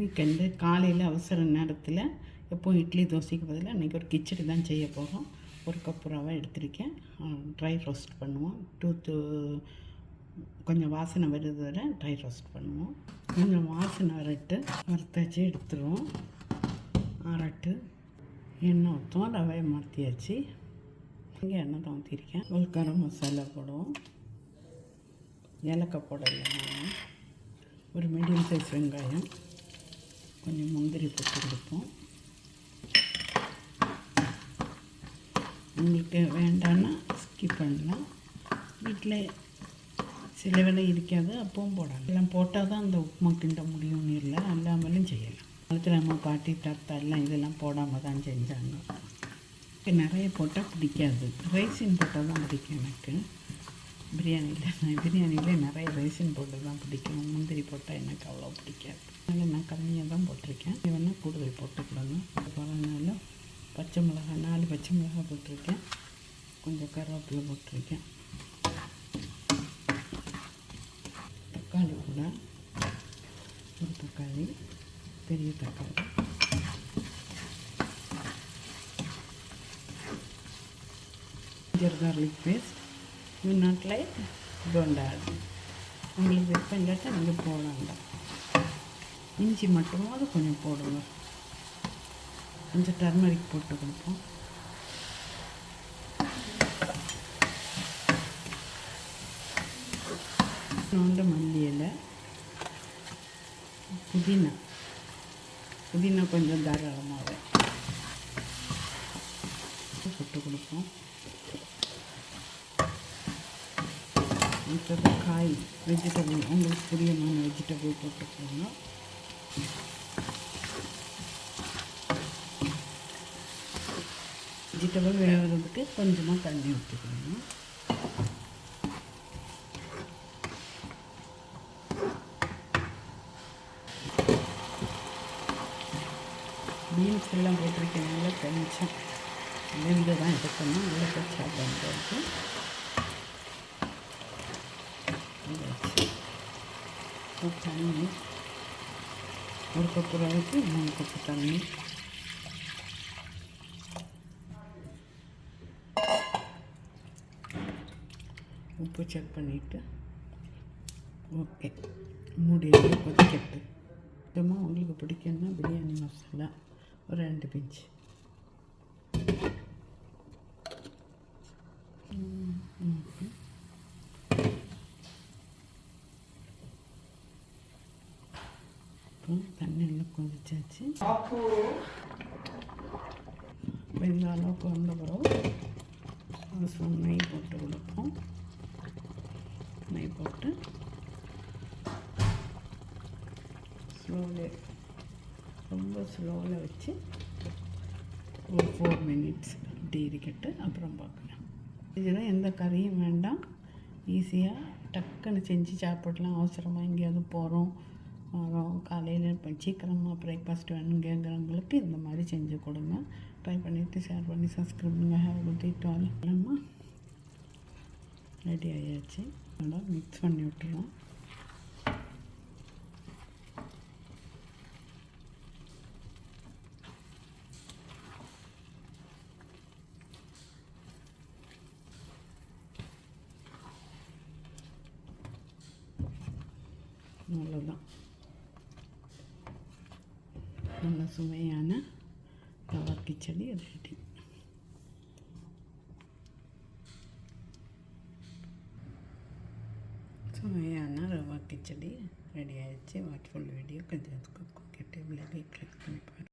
Weekend காலையில் அவசர நேரத்தில் எப்போவும் இட்லி தோசைக்கு பதிலாக இன்றைக்கி ஒரு கிச்சடி தான் செய்ய போகிறோம். ஒரு கப்பு ரவை எடுத்திருக்கேன். ட்ரை ரோஸ்ட் பண்ணுவோம். கொஞ்சம் வாசனை வருது வரை ட்ரை ரோஸ்ட் பண்ணுவோம். கொஞ்சம் வாசனை வரட்டு வறுத்தாச்சு எடுத்துருவோம். அரட்டு எண்ணெய் ஊற்றுவோம். ரவையை மாற்றியாச்சு. இங்கே எண்ணெய் தான் ஊற்றிருக்கேன். ஒரு கரம் மசாலா போடுவோம். ஏலக்காய் போடலாம். ஒரு மீடியம் சைஸ் வெங்காயம், கொஞ்சம் முந்திரி போட்டு கொடுப்போம். உங்களுக்கு வேண்டான்னா ஸ்கிப் பண்ணலாம். வீட்டில் சில வேலை இருக்காது, அப்பவும் போடலாம். எல்லாம் போட்டால் தான் அந்த உப்புமா கிண்ட முடியும்னு இல்லை, அல்லாமலும் செய்யலாம். அதுக்கு நம்ம பாட்டி தாத்தா எல்லாம் இதெல்லாம் போடாமல் தான் செஞ்சாங்க. நிறைய போட்டால் பிடிக்காது. ரைசின் போட்டால் தான் பிடிக்கும் எனக்கு. பிரியாணியில் நிறைய ரைசின் போட்டு தான் பிடிக்கும். முந்திரி போட்டால் எனக்கு அவ்வளோ பிடிக்காது. அதனால் நான் கம்மியாக தான் போட்டிருக்கேன். இது வேணால் கூடுதல் போட்டுக்கிடணும். அதனால பச்சை மிளகாய் 4 பச்சை மிளகாய் போட்டிருக்கேன். கொஞ்சம் கருவேப்பிலை போட்டிருக்கேன். தக்காளி கூட ஒரு தக்காளி, பெரிய தக்காளி, garlic paste. You not like, don't add. உங்களுக்கு விருப்பம் இல்லாட்டா நீங்கள் போடாங்க. இஞ்சி மட்டுமாவது கொஞ்சம் போடுங்க. கொஞ்சம் டர்மரிக் போட்டு கொடுப்போம். நோண்ட மல்லி இலை, புதினா கொஞ்சம் தாராளமாக போட்டு கொடுப்போம். அடுத்தது காய், வெஜிடபிள், உங்களுக்கு பிரியமான வெஜிடபிள் போட்டுக்கோங்க. வெஜிடபிள் வேகிறதுக்கு கொஞ்சமாக தண்ணி ஊற்றிக்கணும். பீன்ஸ் எல்லாம் போட்டிருக்கனால கொஞ்சம் வெந்து தான் எடுக்கணும். நல்லா கச்சா பண்ணுறது. தண்ணி ஒரு கப்பு ரவைக்கு 3 கப்பு தண்ணி. உப்பு செக் பண்ணிவிட்டு ஓகே மூடியில் கொதிக்கட்டு. சும்மா உங்களுக்கு பிடிக்குன்னா பிரியாணி மசாலா ஒரு 2 பிஞ்சு. தண்ணியில் கொதிச்சாச்சு. இந்த அளவுக்கு வந்த பிறகு ஒரு ஸ்பூன் நெய் போட்டு கொடுப்போம். நெய் போட்டு ரொம்ப ஸ்லோவில் வச்சு ஒரு 4 மினிட்ஸ் அப்படி இருக்கட்டு. அப்புறம் பார்க்கலாம். இதில் எந்த கறியும் வேண்டாம். ஈஸியாக டக்குன்னு செஞ்சு சாப்பிடலாம். அவசரமாக எங்கேயாவது போகிறோம், காலையில் இப்போ சீக்கிரமாக பிரேக்ஃபாஸ்ட் வேணும் கேட்குறவங்களுக்கு இந்த மாதிரி செஞ்சு கொடுங்க. ட்ரை பண்ணிவிட்டு ஷேர் பண்ணி சப்ஸ்கிரைப் பண்ணுங்கள். Have good day to all. நம்ம ரெடி ஆகியாச்சு. நல்லா மிக்ஸ் பண்ணி விட்டுருவோம். அவ்வளோதான். நல்ல சுவையான ரவா கிச்சடி ரெடி. சுவையான ரவா கிச்சடி ரெடி ஆகிடுச்சு. வாட்ச் ஃபுல் வீடியோ கொஞ்சம் கிளிக் பண்ணி